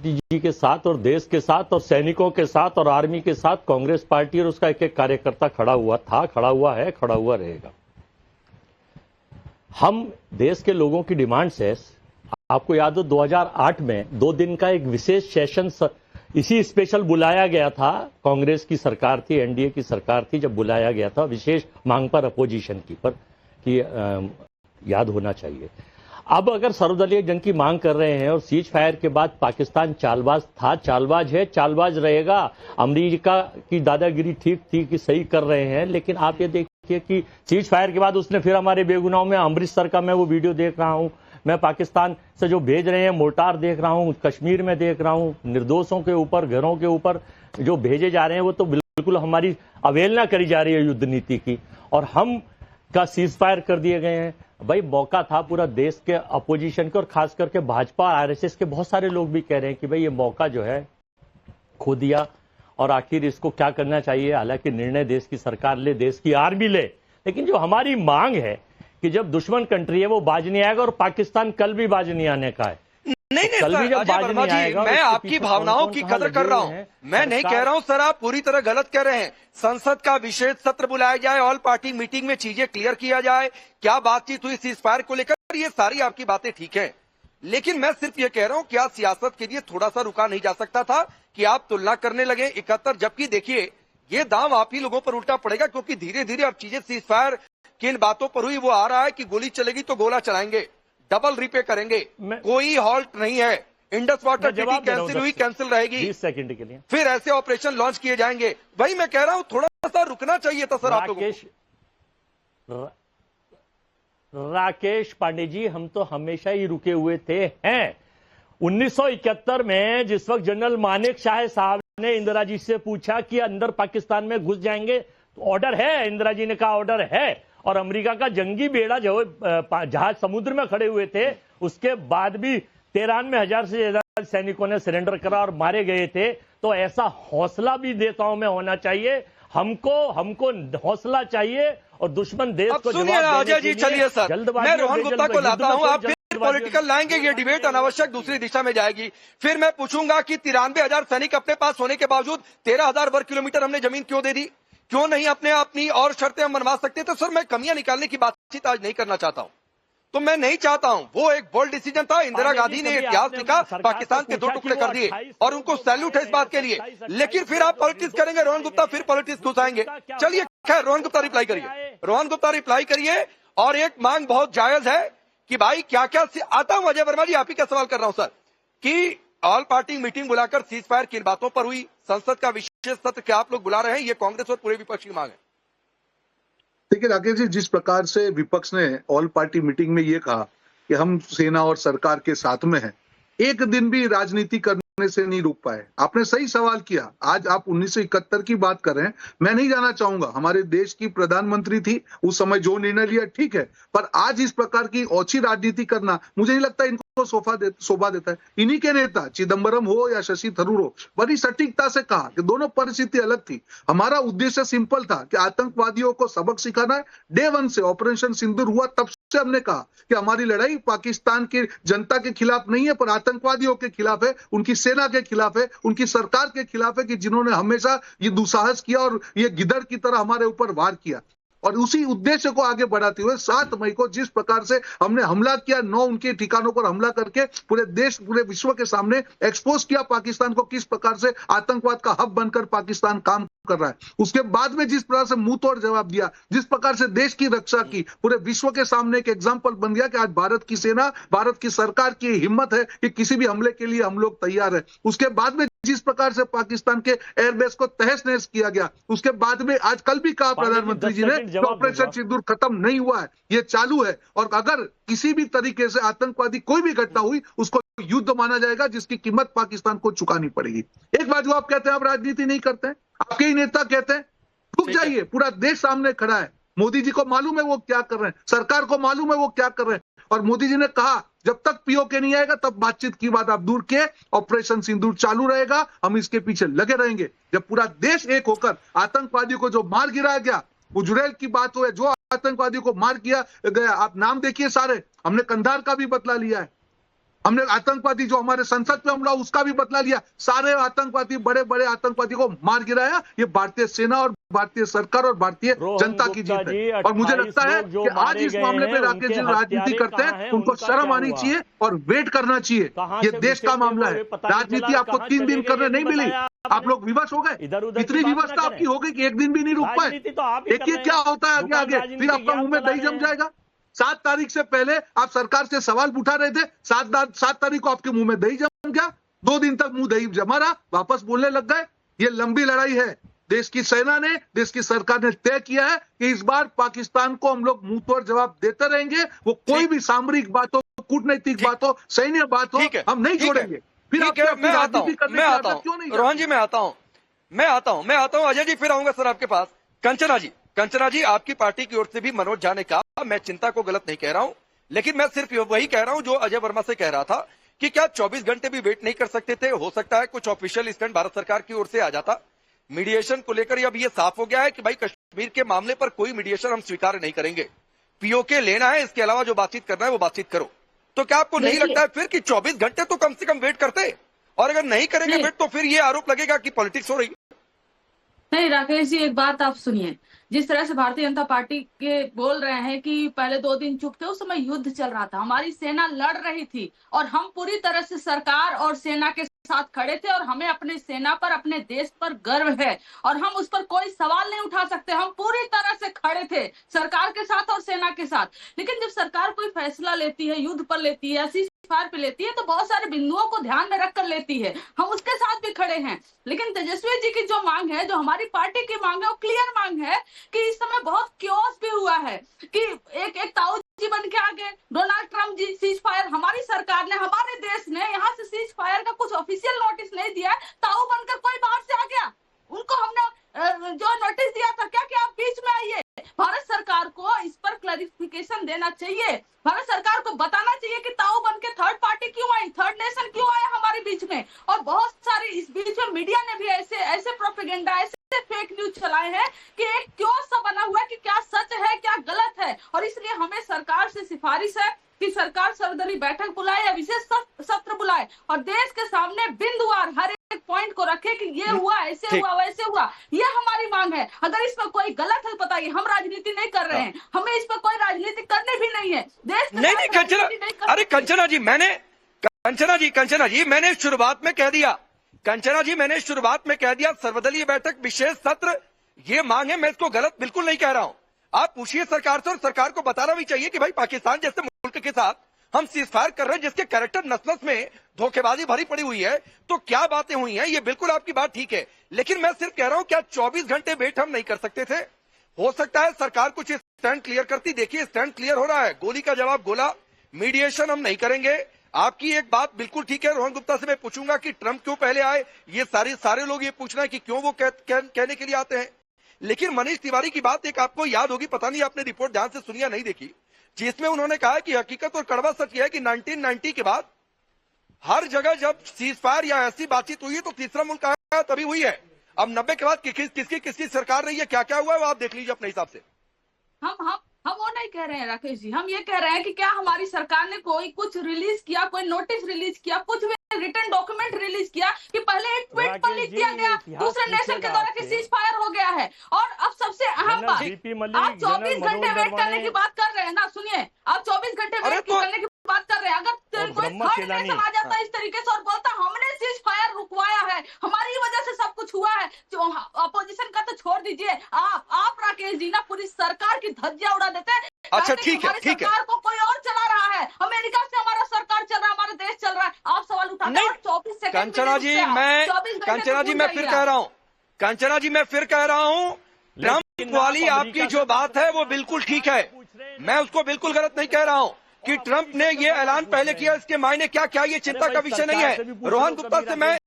मोदी जी के साथ और देश के साथ और सैनिकों के साथ और आर्मी के साथ कांग्रेस पार्टी और उसका एक एक कार्यकर्ता खड़ा हुआ था, खड़ा हुआ है, खड़ा हुआ रहेगा। हम देश के लोगों की डिमांड से, आपको याद हो 2008 में 2 दिन का एक विशेष सेशन इसी स्पेशल बुलाया गया था, कांग्रेस की सरकार थी, एनडीए की सरकार थी, जब बुलाया गया था विशेष मांग पर अपोजिशन की पर कि याद होना चाहिए। अब अगर सर्वदलीय जंग की मांग कर रहे हैं और सीज फायर के बाद पाकिस्तान चालबाज था, चालबाज है, चालबाज रहेगा। अमेरिका की दादागिरी ठीक थी कि सही कर रहे हैं, लेकिन आप ये देखिए कि सीज फायर के बाद उसने फिर हमारे बेगुनाह में, अमृतसर का मैं वो वीडियो देख रहा हूं, मैं पाकिस्तान से जो भेज रहे हैं मोर्टार देख रहा हूं, कश्मीर में देख रहा हूं, निर्दोषों के ऊपर, घरों के ऊपर जो भेजे जा रहे हैं, वो तो बिल्कुल हमारी अवहेलना करी जा रही है युद्ध नीति की, और हम का सीज फायर कर दिए गए हैं। भाई मौका था पूरा देश के अपोजिशन के और खास करके भाजपा और आरएसएस के बहुत सारे लोग भी कह रहे हैं कि भाई ये मौका जो है खो दिया और आखिर इसको क्या करना चाहिए। हालांकि निर्णय देश की सरकार ले, देश की आर्मी ले, लेकिन जो हमारी मांग है कि जब दुश्मन कंट्री है वो बाज नहीं आएगा, और पाकिस्तान कल भी बाज नहीं आने का है। नहीं सर, अजय वर्मा जी, मैं आपकी भावनाओं की कदर कर रहा हूं। मैं नहीं कह रहा हूं सर आप पूरी तरह गलत कह रहे हैं। संसद का विशेष सत्र बुलाया जाए, ऑल पार्टी मीटिंग में चीजें क्लियर किया जाए, क्या बातचीत हुई सीज फायर को लेकर, ये सारी आपकी बातें ठीक है। लेकिन मैं सिर्फ ये कह रहा हूं, क्या सियासत के लिए थोड़ा सा रुका नहीं जा सकता था कि आप तुलना करने लगे 71, जबकि देखिए ये दांव आप ही लोगों पर उल्टा पड़ेगा, क्योंकि धीरे धीरे अब चीजें सीज फायर की इन बातों पर हुई, वो आ रहा है कि गोली चलेगी तो गोला चलाएंगे, डबल रिपे करेंगे, कोई हॉल्ट नहीं है। इंडस वाटर ट्रीटी कैंसिल हुई, कैंसिल रहेगी, 20 सेकंड के लिए फिर ऐसे ऑपरेशन लॉन्च किए जाएंगे। वही मैं कह रहा हूं, थोड़ा सा रुकना चाहिए था सर आप लोगों को। राकेश पांडे जी, हम तो हमेशा ही रुके हुए थे हैं। 1971 में जिस वक्त जनरल मानेक शाह साहब ने इंदिरा जी से पूछा कि अंदर पाकिस्तान में घुस जाएंगे, तो ऑर्डर है, इंदिरा जी ने कहा ऑर्डर है, और अमेरिका का जंगी बेड़ा जो जहाज समुद्र में खड़े हुए थे, उसके बाद भी 93,000 से ज्यादा सैनिकों ने सरेंडर करा और मारे गए थे। तो ऐसा हौसला भी नेताओं में होना चाहिए, हमको हौसला चाहिए, और दुश्मन देश को जवाब देने अजय जी, चलिए सर, मैं रोहन गुप्ता को लाता हूं, आप फिर पॉलिटिकल लाएंगे, ये डिबेट अनावश्यक दूसरी दिशा में जाएगी। फिर मैं पूछूंगा कि 93,000 सैनिक अपने पास होने के बावजूद 13,000 वर्ग किलोमीटर हमने जमीन क्यों दे दी, क्यों नहीं अपनी और शर्तें हम मनवा सकते? तो सर मैं कमियां निकालने की बातचीत आज नहीं करना चाहता हूं, तो मैं नहीं चाहता हूं। वो एक बोल्ड डिसीजन था, इंदिरा गांधी ने इतिहास लिखा, पाकिस्तान के 2 टुकड़े कर दिए, और उनको सैल्यूट है इस बात के लिए। लेकिन फिर आप पॉलिटिक्स करेंगे रोहन गुप्ता, फिर पॉलिटिक्स घुसाएंगे। चलिए खैर, रोहन गुप्ता रिप्लाई करिए, रोहन गुप्ता रिप्लाई करिए। और एक मांग बहुत जायज है कि भाई क्या क्या आता हूं, अजय वर्मा जी आप ही का सवाल कर रहा हूं सर, कि ऑल पार्टी मीटिंग बुलाकर सीज फायर किन बातों पर हुई, संसद का विशेष सत्र क्या आप लोग बुला रहे हैं, ये कांग्रेस और पूरे विपक्ष की मांग है। देखिए राकेश जी, जिस प्रकार से विपक्ष ने ऑल पार्टी मीटिंग में ये कहा कि हम सेना और सरकार के साथ में हैं, एक दिन भी राजनीति करने से नहीं रुक पाए। आपने सही सवाल किया। आज आप 1971 की बात कर रहे हैं, मैं नहीं जाना चाहूंगा, हमारे देश की प्रधानमंत्री थी उस समय, जो निर्णय लिया ठीक है, पर आज इस प्रकार की ओछी राजनीति करना मुझे नहीं लगता इनको शोभा देता है। इन्हीं के नेता चिदम्बरम हो या शशि थरूर हो, बड़ी सटीकता से कहा कि दोनों परिस्थिति अलग थी। हमारा उद्देश्य सिंपल था कि आतंकवादियों को सबक सिखाना है। डे 1 से ऑपरेशन सिंदूर हुआ तब से हमने कहा कि हमारी लड़ाई पाकिस्तान की जनता के खिलाफ नहीं है, पर आतंकवादियों के खिलाफ है, उनकी सेना के खिलाफ है, उनकी सरकार के खिलाफ है, कि जिन्होंने हमेशा ये दुस्साहस किया और ये गिदड़ की तरह हमारे ऊपर वार किया। और उसी उद्देश्य को आगे बढ़ाते हुए 7 मई को जिस प्रकार से हमने हमला किया, 9 उनके ठिकानों पर हमला करके पूरे देश, पूरे विश्व के सामने एक्सपोज किया पाकिस्तान को, किस प्रकार से आतंकवाद का हब बनकर पाकिस्तान काम कर रहा है। उसके बाद में जिस प्रकार से मुंह तोड़ जवाब दिया, जिस प्रकार से देश की रक्षा की, पूरे विश्व के सामने एक एग्जाम्पल बन गया कि आज भारत की सेना, भारत की सरकार की हिम्मत है कि किसी भी हमले के लिए हम लोग तैयार है। उसके बाद में जिस प्रकार से पाकिस्तान के एयरबेस को तहस नहस किया गया, उसके बाद में आज कल भी कहा प्रधानमंत्री जी ने, ऑपरेशन सिंदूर खत्म नहीं हुआ है, ये चालू है, और अगर किसी भी तरीके से आतंकवादी कोई भी घटना हुई, उसको युद्ध माना जाएगा, जिसकी कीमत पाकिस्तान को चुकानी पड़ेगी। एक बात जो आप कहते हैं आप राजनीति नहीं करते हैं, आपके ही नेता कहते हैं रुक जाइए, पूरा देश सामने खड़ा है, मोदी जी को मालूम है वो क्या कर रहे हैं, सरकार को मालूम है वो क्या कर रहे हैं, और मोदी जी ने कहा जब तक पीओके नहीं आएगा तब बातचीत की बात आप दूर किए, ऑपरेशन सिंदूर चालू रहेगा, हम इसके पीछे लगे रहेंगे। जब पूरा देश एक होकर आतंकवादियों को जो मार गिराया गया, उजरेल की बात हो, जो आतंकवादियों को मार किया गया, आप नाम देखिए सारे, हमने कंधार का भी बदला लिया है, हमने आतंकवादी जो हमारे संसद पे हमला उसका भी बदला लिया, सारे आतंकवादी बड़े बड़े आतंकवादी को मार गिराया। ये भारतीय सेना और भारतीय सरकार और भारतीय जनता की जीत है। और मुझे लगता है कि आज इस मामले पे राकेश जी राजनीति करते हैं, उनको शर्म आनी चाहिए और वेट करना चाहिए। ये देश का मामला है, राजनीति आपको 3 दिन करने नहीं मिली, आप लोग विवश हो गए। इतनी विवशता आपकी हो गई कि एक दिन भी नहीं रुक पाए। देखिए क्या होता है आगे आगे, फिर आपका मुंह में दही जम जाएगा। 7 तारीख से पहले आप सरकार से सवाल उठा रहे थे, 7 तारीख को आपके मुंह में दही जम गया, 2 दिन तक मुंह दही जमा रहा, वापस बोलने लग गए। ये लंबी लड़ाई है, देश की सेना ने, देश की सरकार ने तय किया है कि इस बार पाकिस्तान को हम लोग मुंह तोड़ जवाब देते रहेंगे। वो कोई भी सामरिक बात हो, कूटनीतिक बात हो, सैन्य बात हो, हम नहीं छोड़ेंगे। फिर आप मैं आता हूं रोहन जी, मैं आता हूं अजय जी, फिर आऊंगा सर आपके पास। कंचना जी, आपकी पार्टी की ओर से भी मनोज झा ने कहा, मैं चिंता को गलत नहीं कह रहा हूं, लेकिन मैं सिर्फ वही कह रहा हूं जो अजय वर्मा से कह रहा था कि क्या 24 घंटे भी वेट नहीं कर सकते थे? हो सकता है कुछ ऑफिशियल स्टैंड भारत सरकार की ओर से आ जाता। मीडिएशन को लेकर अब ये साफ हो गया है कि भाई कश्मीर के मामले पर कोई मीडिएशन हम स्वीकार नहीं करेंगे, पीओके लेना है, इसके अलावा जो बातचीत करना है वो बातचीत करो। तो क्या आपको नहीं लगता है फिर कि 24 घंटे तो कम से कम वेट करते? और अगर नहीं करेंगे वेट तो फिर ये आरोप लगेगा कि पॉलिटिक्स हो रही। नहीं राकेश जी, एक बात आप सुनिए, जिस तरह से भारतीय जनता पार्टी के बोल रहे हैं कि पहले 2 दिन चुप थे, उस समय युद्ध चल रहा था, हमारी सेना लड़ रही थी और हम पूरी तरह से सरकार और सेना के साथ खड़े थे और हमें अपने सेना पर, अपने देश पर गर्व है और हम उस पर कोई सवाल नहीं उठा सकते। हम पूरी तरह से खड़े थे सरकार के साथ और सेना के साथ। लेकिन जब सरकार कोई फैसला लेती है, युद्ध पर लेती है, सीज़फायर पे लेती है, तो बहुत सारे बिंदुओं को ध्यान में रखकर लेती है। हम उसके साथ भी खड़े हैं। लेकिन तेजस्वी जी की जो मांग है, जो हमारी पार्टी की मांग है, वो क्लियर मांग है कि इस समय बहुत क्योस भी हुआ है कि एक ताऊ जी बन के आ गए, डोनाल्ड ट्रम्प जी, सीज फायर, हमारी सरकार ने, हमारे देश ने यहाँ से सीज फायर का कुछ ऑफिशियल नोटिस नहीं दिया है, ताऊ बनकर कोई बाहर से आ गया, उनको हमने जो नोटिस दिया था क्या कि आप बीच में आइए। भारत सरकार को इस पर क्लैरिफिकेशन देना चाहिए, भारत सरकार को बताना चाहिए कि ताऊ बन के थर्ड पार्टी क्यों आई, थर्ड नेशन क्यों आया हमारे बीच में। और बहुत सारी इस बीच में मीडिया ने भी ऐसे प्रोपेगेंडा, ऐसे फेक न्यूज चलाए हैं कि एक क्यों सा बना हुआ है कि क्या सच है क्या गलत है। और इसलिए हमें सरकार से सिफारिश है कि सरकार सर्वदलीय बैठक बुलाए या विशेष सत्र बुलाए और देश के सामने बिंदुवार हर एक पॉइंट को रखे कि ये हुआ, ऐसे हुआ, वैसे हुआ। ये हमारी मांग है। अगर इसमें कोई गलत है बताइए, हम राजनीति नहीं कर रहे हैं, हमें इस पर कोई राजनीति करनी भी नहीं है। देश नहीं कंचना, अरे कंचना जी मैंने शुरुआत में कह दिया, सर्वदलीय बैठक, विशेष सत्र, ये मांग है, मैं इसको गलत बिल्कुल नहीं कह रहा हूं। आप पूछिए सरकार से और सरकार को बताना भी चाहिए कि भाई पाकिस्तान जैसे मुल्क के साथ हम सीज़फायर कर रहे हैं जिसके कैरेक्टर नस-नस में धोखेबाजी भरी पड़ी हुई है, तो क्या बातें हुई हैं, ये बिल्कुल आपकी बात ठीक है। लेकिन मैं सिर्फ कह रहा हूं क्या 24 घंटे वेट हम नहीं कर सकते थे? हो सकता है सरकार कुछ स्टैंड क्लियर करती। देखिए स्टैंड क्लियर हो रहा है, गोली का जवाब गोला, मीडिएशन हम नहीं करेंगे। आपकी एक बात बिल्कुल ठीक है, रोहन गुप्ता से मैं पूछूंगा कि ट्रंप क्यों पहले आए, ये सारे लोग ये पूछ रहे हैं कि क्यों वो कहने के लिए आते हैं। लेकिन मनीष तिवारी की बात एक आपको याद होगी, पता नहीं आपने रिपोर्ट ध्यान से सुनी या नहीं देखी, जिसमें उन्होंने कहा कि हकीकत और कड़वा सच यह है कि 1990 के बाद हर जगह जब सीज़फायर या ऐसी बातचीत हुई है तो तीसरा मुल्क आया तभी हुई है। अब 90 के बाद किसकी सरकार रही है, क्या क्या हुआ है, वो आप देख लीजिए अपने हिसाब से। हम वो नहीं कह रहे हैं राकेश जी, हम ये कह रहे हैं कि क्या हमारी सरकार ने कोई कुछ रिलीज किया, कोई नोटिस रिलीज किया, कुछ भी रिटर्न डॉक्यूमेंट रिलीज किया कि पहले एक ट्वीट पर लिख दिया गया दूसरे नेशन के द्वारा कि सीज फायर हो गया है। और अब सबसे अहम बात, आप 24 घंटे वेट करने की बात कर रहे हैं ना, सुनिए, आप 24 घंटे वेट करने की बात कर रहे हैं। अगर कोई थर्ड नेशन आ जाता इस तरीके से और बोलता हमने सीज फायर रुकवाया है, हमारी वजह से सब कुछ हुआ है, जो अपोजिशन का तो छोड़ दीजिए, आप राकेश जी ना पूरी सरकार की धज्जियां उड़ा देते हैं। अच्छा ठीक है, सरकार को कोई और चला रहा है, अमेरिका से हमारा सरकार चल रहा है, हमारा देश चल रहा है, आप सवाल उठाते हैं। 24 सेकंड कंचना जी मैं फिर कह रहा हूं, ट्रंप वाली आपकी जो बात है वो बिल्कुल ठीक है, मैं उसको बिल्कुल गलत नहीं कह रहा हूं कि ट्रंप ने ये ऐलान पहले किया, इसके मायने क्या ये चिंता का विषय नहीं है। रोहन गुप्ता से मैं